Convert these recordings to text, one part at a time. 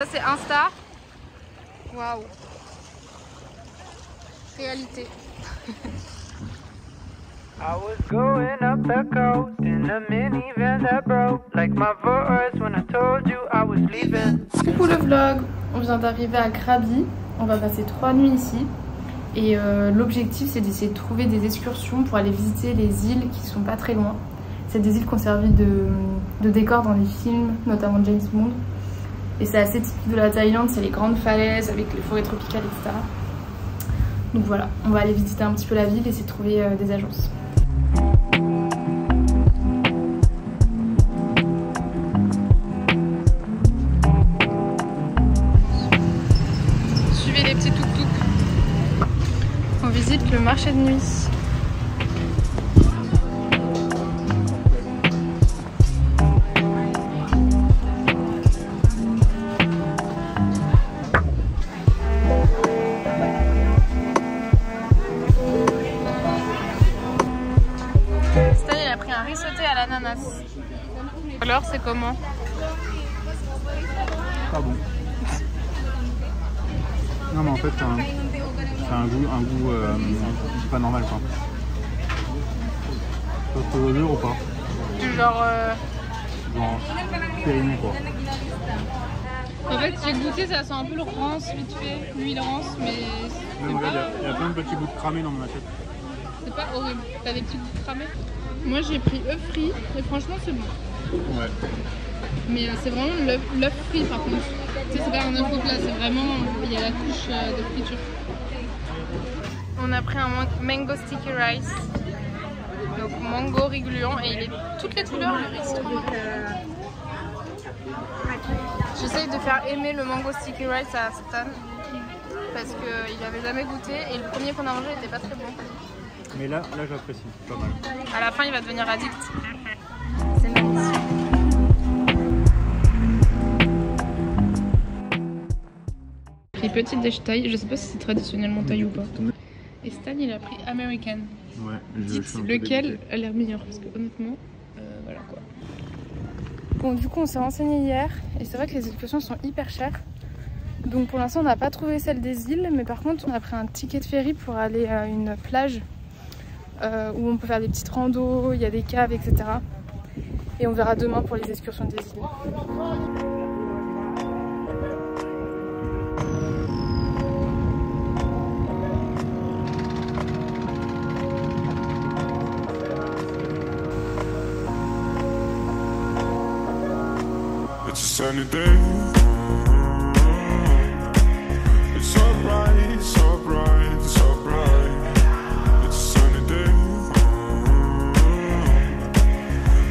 Ça c'est Insta. Waouh. Réalité. I was going up the coast in a minivan that broke like my voice when I told you I was leaving. Coucou le vlog, on vient d'arriver à Krabi, on va passer 3 nuits ici et l'objectif c'est d'essayer de trouver des excursions pour aller visiter les îles qui sont pas très loin. C'est des îles qui ont servi de décor dans les films, notamment James Bond. Et c'est assez typique de la Thaïlande, c'est les grandes falaises avec les forêts tropicales, etc. Donc voilà, on va aller visiter un petit peu la ville et essayer de trouver des agences. Suivez les petits tuk-tuk. On visite le marché de nuit. Un riz sauté à l'ananas. Alors c'est comment? Pas bon. Non mais en fait c'est un goût pas normal quoi. Ça te fait dur ou pas? Genre périmé quoi. En fait j'ai goûté, ça sent un peu le rance vite fait, l'huile rance mais il y a plein de petits bouts de cramé dans mon assiette. C'est pas horrible. T'as des petits bouts cramés? Moi j'ai pris œuf frit et franchement c'est bon. Ouais. Mais c'est vraiment l'œuf frit par contre. Tu sais c'est pas un œuf au plat, c'est vraiment, il y a la couche de friture. On a pris un mango sticky rice. Donc mango riz gluant et il est toutes les couleurs le riz, c'est trop bon. J'essaye de faire aimer le mango sticky rice à Stan parce qu'il avait jamais goûté et le premier qu'on a mangé était pas très bon. Mais là j'apprécie, pas mal. À la fin il va devenir addict. C'est magnifique. Pris petite dèche thaï, je sais pas si c'est traditionnellement thaï ou pas. Et Stan il a pris American. Ouais, dites lequel a l'air meilleur parce que honnêtement, voilà quoi. Bon du coup on s'est renseigné hier et c'est vrai que les excursions sont hyper chères. Donc pour l'instant on n'a pas trouvé celle des îles, mais par contre on a pris un ticket de ferry pour aller à une plage où on peut faire des petites randos, il y a des caves, etc. Et on verra demain pour les excursions des îles. It's a sunny day. It's so bright, so bright, so bright. It's a sunny day.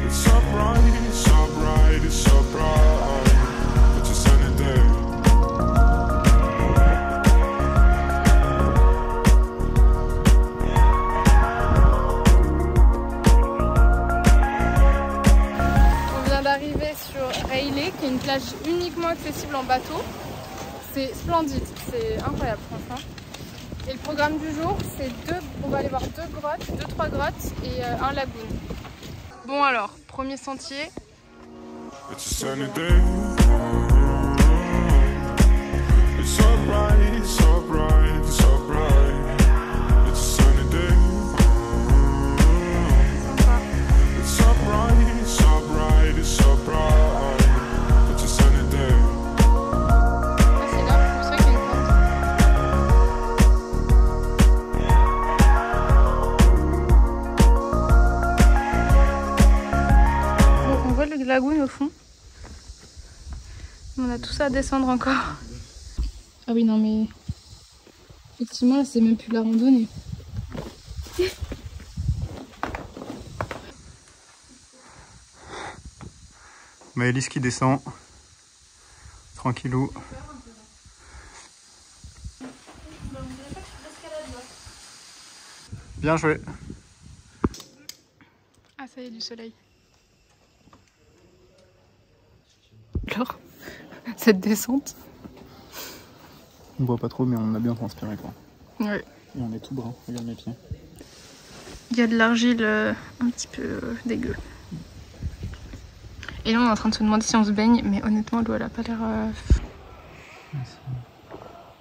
It's so bright, so bright, it's so bright. It's a sunny day. On vient d'arriver sur Railay, qui est une plage uniquement accessible en bateau. C'est splendide, c'est incroyable franchement. Et le programme du jour, c'est on va aller voir 2-3 grottes et un lagoon. Bon alors, premier sentier. It's a sunny day. It's so bright, so bright, so bright. It's a sunny day. It's so bright, so bright, it's so bright. It's a sunny day. C'est là, c'est pour ça qu'il y a une pente. On voit le lagoon au fond. On a tout ça à descendre encore. Ah oui non mais effectivement là c'est même plus de la randonnée. Maëlys qui descend. Tranquillou. Bien joué. Ah ça y est, du soleil. Alors, cette descente. On voit pas trop mais on a bien transpiré quoi. Ouais. Et on est tout brun, regarde mes pieds. Il y a de l'argile un petit peu dégueu. Et là on est en train de se demander si on se baigne, mais honnêtement l'eau elle a pas l'air...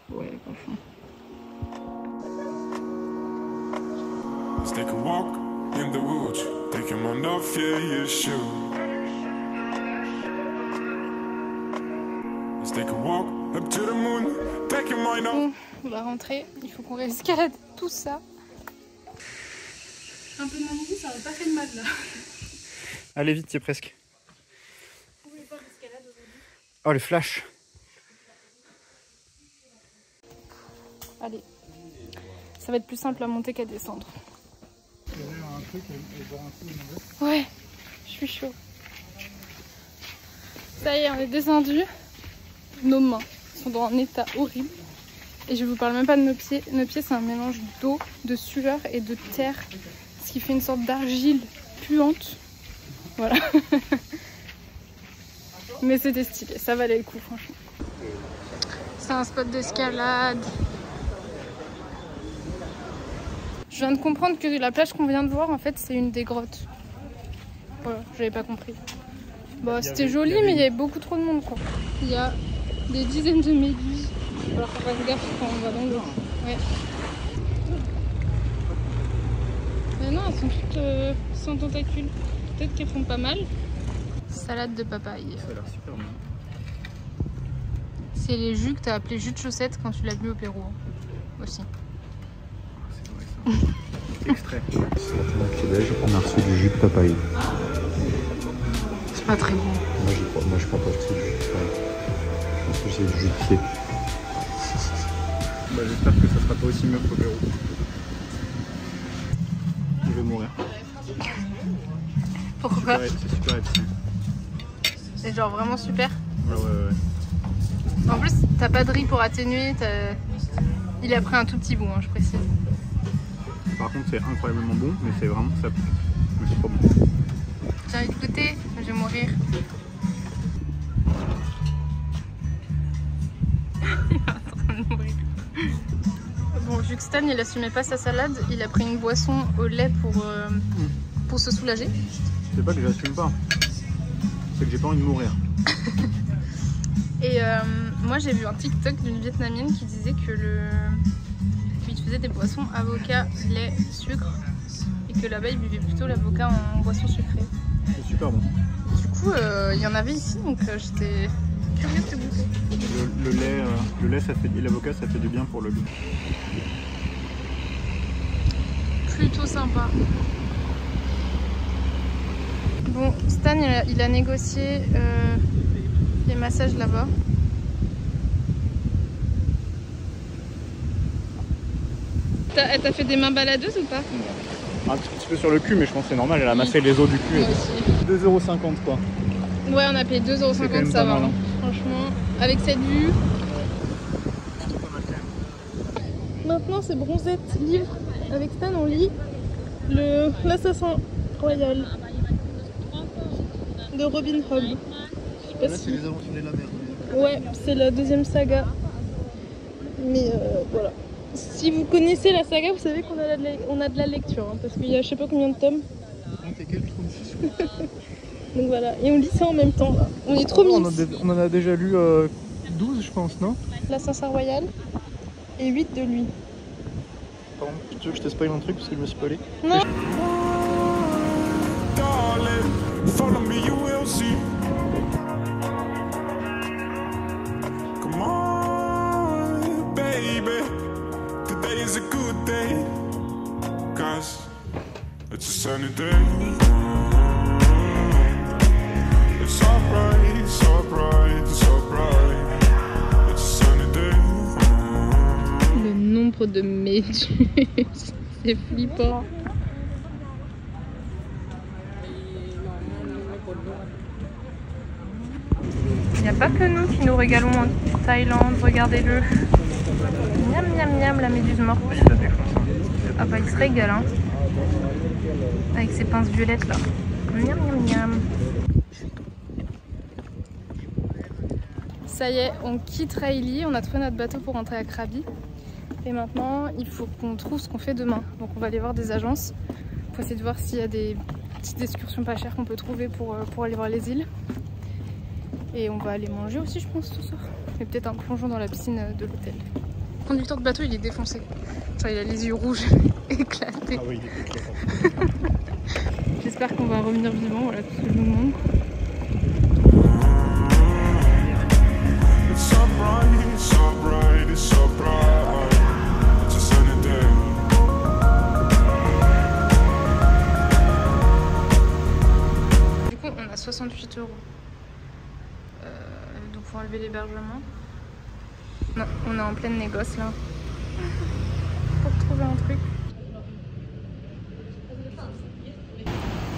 Ouais, franchement. Let's take a walk in the woods. Take your mind off your shoes. Let's take a walk up to the moon. Take your mind off. Bon, on va rentrer. Il faut qu'on réescalade tout ça. Un peu de mon ça n'aurait pas fait de mal là. Allez vite, c'est presque. Vous voulez faire l'escalade aujourd'hui? Oh les flashs. Allez. Ça va être plus simple à monter qu'à descendre. Ouais, je suis chaud. Ça y est, on est descendu. Nos mains sont dans un état horrible. Et je vous parle même pas de nos pieds. Nos pieds, c'est un mélange d'eau, de sueur et de terre. Ce qui fait une sorte d'argile puante. Voilà. Mais c'était stylé, ça valait le coup, franchement. C'est un spot d'escalade. Je viens de comprendre que la plage qu'on vient de voir, en fait, c'est une des grottes. Voilà, j'avais pas compris. Bon, c'était joli, mais il y avait beaucoup trop de monde, quoi. Il y a des dizaines de méduses. Il va falloir qu'on fasse gaffe quand on va dans l'eau. Ouais. Mais non, elles sont toutes sans tentacules. Peut-être qu'elles font pas mal. Salade de papaye. Ça a l'air super bon. C'est les jus que t'as appelé jus de chaussettes quand tu l'as bu au Pérou. Aussi. C'est vrai ça. Extrait. On a reçu du jus de papaye. C'est pas très bon. Moi je crois pas que c'est du jus de papaye. Je pense que c'est du jus de pied. Bah, j'espère que ça sera pas aussi mieux qu'au Pérou. Je vais mourir. Pourquoi? C'est super épicé. C'est genre vraiment super. Ouais. En plus, t'as pas de riz pour atténuer. Il a pris un tout petit bout, hein, je précise. Par contre, c'est incroyablement bon, mais c'est vraiment ça. Mais c'est pas bon. J'ai envie de goûter, je vais mourir. Il est en train de mourir. Bon, vu que Stan il assumait pas sa salade, il a pris une boisson au lait pour se soulager. C'est pas que j'assume pas, c'est que j'ai pas envie de mourir. Et moi j'ai vu un TikTok d'une Vietnamienne qui disait qu'il faisait des boissons avocat, lait, sucre et que là-bas ils buvaient plutôt l'avocat en boisson sucrée. C'est super bon. Du coup il y en avait ici donc j'étais curieuse de goûter. Le lait ça fait, et l'avocat ça fait du bien pour le goût. Plutôt sympa. Bon, Stan il a négocié les massages là-bas. Elle t'a fait des mains baladeuses ou pas? Un petit peu sur le cul, mais je pense que c'est normal, elle a massé les os du cul. Moi aussi. 2,50 € quoi. Ouais, on a payé 2,50 €, ça va. Mal, hein. Franchement, avec cette vue. Maintenant, c'est Bronzette livre. Avec Stan, on lit l'Assassin Royal de Robin Hood. Je sais pas si... c'est les aventuriers de la mer. Ouais, c'est la deuxième saga. Mais voilà. Si vous connaissez la saga, vous savez qu'on a de la lecture. Hein, parce qu'il y a je sais pas combien de tomes. Donc voilà, et on lit ça en même temps là. On est trop mimes. On en a déjà lu 12 je pense, non? L'Assassin Royal et 8 de lui. Pardon, tu veux que je te spoil un truc parce que je me suis spoilé? Non. Darling, follow me, you will see. Come on, baby. Today is a good day. 'Cause it's a sunny day. It's so bright, so bright, so bright. It's a sunny day. Le nombre de méduses, c'est flippant. Il n'y a pas que nous qui nous régalons en Thaïlande, regardez-le. Miam miam miam, la méduse morte. Ah bah il se régale hein. Avec ses pinces violettes là. Miam miam miam. Ça y est, on quitte Railly, on a trouvé notre bateau pour rentrer à Krabi. Et maintenant, il faut qu'on trouve ce qu'on fait demain. Donc on va aller voir des agences pour essayer de voir s'il y a des petites excursions pas chères qu'on peut trouver pour aller voir les îles. Et on va aller manger aussi, je pense, ce soir. mais peut-être un plongeon dans la piscine de l'hôtel. Le conducteur de bateau, il est défoncé. Genre, il a les yeux rouges éclatés. Ah oui, il est éclatant. J'espère qu'on va revenir vivant, voilà tout ce que je nous montre. It's so bright, it's so bright, it's so bright. It's a sunny day. Du coup, on a 68 €. Donc, faut enlever l'hébergement. Non, on est en pleine négoce là. Pour trouver un truc.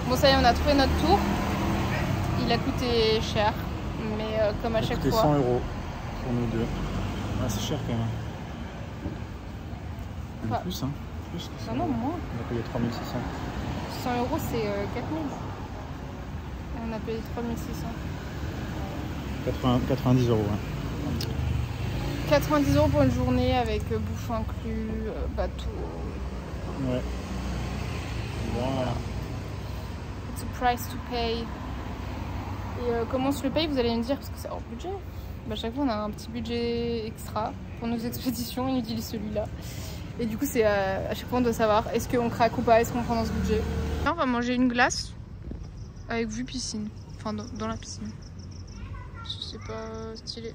Bon, ça y est, on a trouvé notre tour. Il a coûté cher, mais comme à chaque fois. 100 € pour nous deux. Ah, c'est cher quand même. Ah. Plus, hein. Plus que ça. Ah non, moins. On a payé 3600. 100 € c'est 4000. Et on a payé 3600. 90 €. Ouais. 90 € pour une journée avec bouffe inclus, bateau. Ouais. Voilà. It's a price to pay. Et comment on se le paye, vous allez me dire, parce que c'est hors budget. Bah, chaque fois on a un petit budget extra pour nos expéditions, on utilise celui-là. Et du coup c'est à chaque fois on doit savoir est-ce qu'on craque ou pas, est-ce qu'on prend dans ce budget. Là on va manger une glace avec vue piscine, enfin dans la piscine. C'est pas stylé.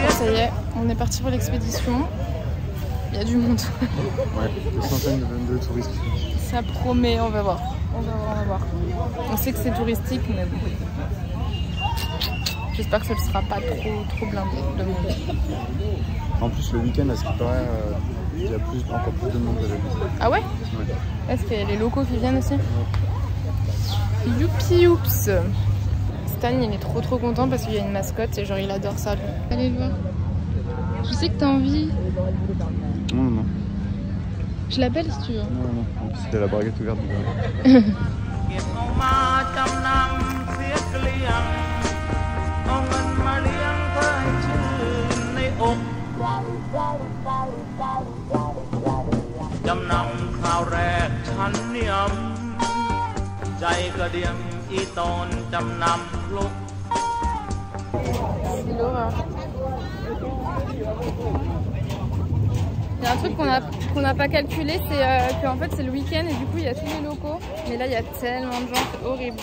Ça y est, on est parti pour l'expédition. Il y a du monde. Ouais, des centaines de touristes. Ça promet, on va voir. On va voir. On sait que c'est touristique, mais bon. J'espère que ce ne sera pas trop blindé de monde. En plus, le week-end, à ce qui paraît, il y a encore plus de monde que d'habitude. Ah ouais? Ouais. Est-ce qu'il y a les locaux qui viennent aussi? Youpi youps! Stan, il est trop content parce qu'il y a une mascotte et genre il adore ça. Lui. Allez le voir. Je sais que t'as envie. Non. Je l'appelle si tu veux. Non. En plus, il y a la braguette ouverte. C'est l'horreur. Il y a un truc qu'on n'a pas calculé, c'est qu'en fait c'est le week-end et du coup il y a tous les locaux. Mais là il y a tellement de gens, c'est horrible.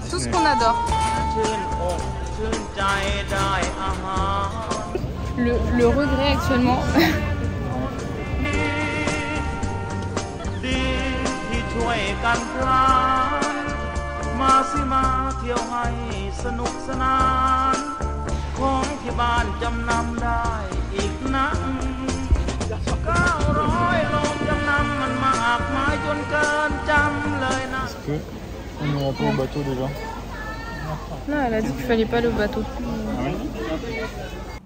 Tout ce qu'on adore. Le regret actuellement. Est-ce qu'on n'aura pas au bateau déjà? Non, elle a dit qu'il fallait pas aller au bateau. Ah oui?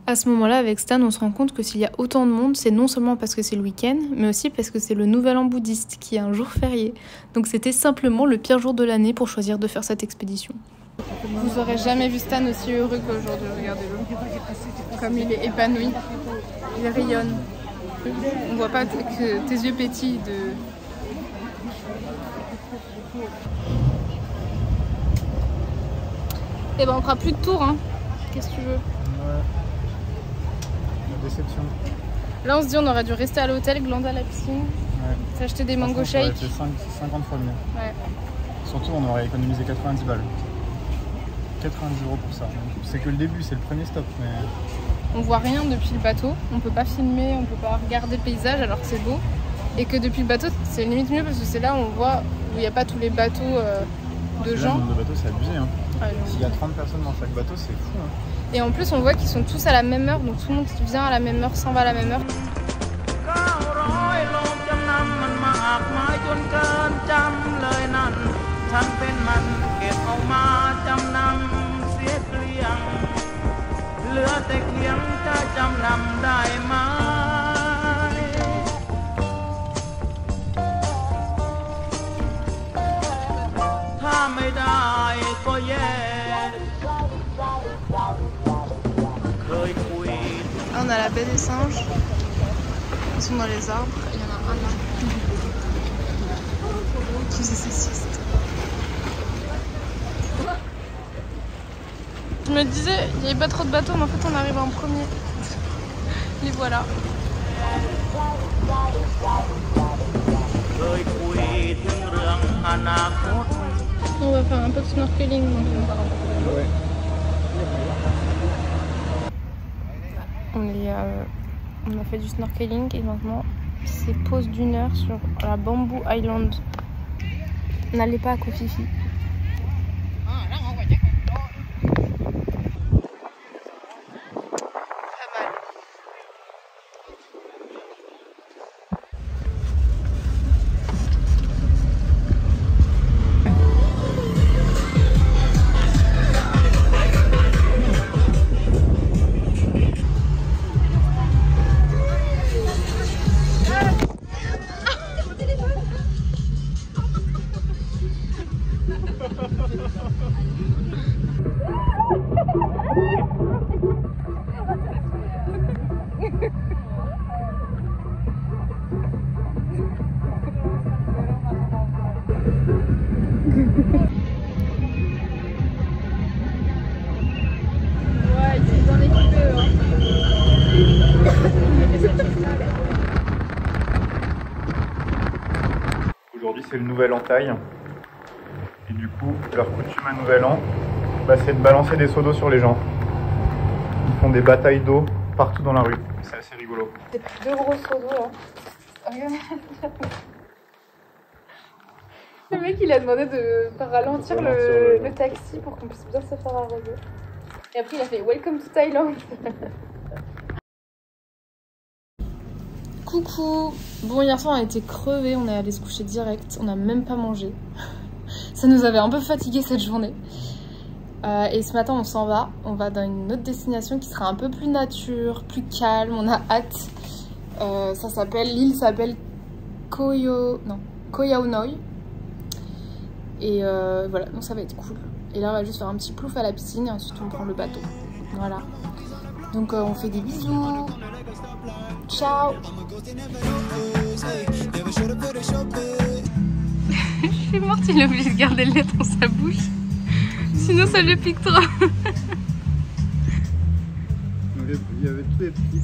À ce moment-là, avec Stan, on se rend compte que s'il y a autant de monde, c'est non seulement parce que c'est le week-end, mais aussi parce que c'est le Nouvel An bouddhiste, qui est un jour férié. Donc c'était simplement le pire jour de l'année pour choisir de faire cette expédition. Vous aurez jamais vu Stan aussi heureux qu'aujourd'hui, regardez-le. Comme il est épanoui, il rayonne. On voit pas que tes yeux pétillent de... Et ben on fera plus de tour, hein. Qu'est-ce que tu veux? Ouais. La déception. Là on se dit on aurait dû rester à l'hôtel, glander à la piscine, Ouais. s'acheter des mango Franchement, ça aurait shakes. été 50 fois mieux. Ouais. Surtout, on aurait économisé 90 balles. 90 € pour ça. C'est que le début, c'est le premier stop. Mais... On voit rien depuis le bateau, on peut pas filmer, on peut pas regarder le paysage alors que c'est beau. Et que depuis le bateau, c'est limite mieux parce que c'est là où on voit où il n'y a pas tous les bateaux de Là, gens. le nombre de bateaux, c'est abusé. Hein. Ouais, S'il y a 30 personnes dans chaque bateau, c'est fou. Hein. et en plus, on voit qu'ils sont tous à la même heure, donc tout le monde qui vient à la même heure s'en va à la même heure. On a la baie des singes. Ils sont dans les arbres. Il y en a un là. Qui faisait sa sieste. Je me disais, il n'y avait pas trop de bateaux, mais en fait on arrive en premier. Les voilà. On va faire un peu de snorkeling. Ouais. On a fait du snorkeling et maintenant c'est pause d'1 heure sur la Bamboo Island. N'allez pas à Kofifi. Aujourd'hui c'est le nouvel an thaï et du coup leur coutume à nouvel an c'est de balancer des seaux d'eau sur les gens. Ils font des batailles d'eau partout dans la rue, c'est assez rigolo. C'est 2 gros seaux d'eau là. Regardez. Le mec il a demandé de ralentir le taxi pour qu'on puisse bien se faire arroser. Et après il a fait Welcome to Thailand. Coucou. Bon, hier soir on a été crevés, on est allé se coucher direct, on n'a même pas mangé. Ça nous avait un peu fatigué cette journée. Et ce matin on s'en va, on va dans une autre destination qui sera un peu plus nature, plus calme, on a hâte. L'île s'appelle Koh Yao Noi. Et voilà, donc ça va être cool. Et là on va juste faire un petit plouf à la piscine et ensuite on prend le bateau. Voilà. Donc on fait des bisous. Ciao. Je suis morte, il est obligé de garder le lait dans sa bouche. Sinon ça le pique trop. Il y avait tous les petits.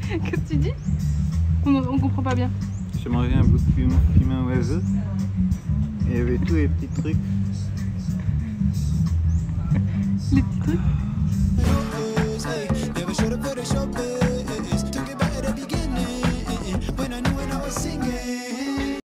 Qu'est-ce que tu dis? On comprend pas bien. J'ai mangé un bout de piment oiseau et il y avait tous les petits trucs. Les petits trucs?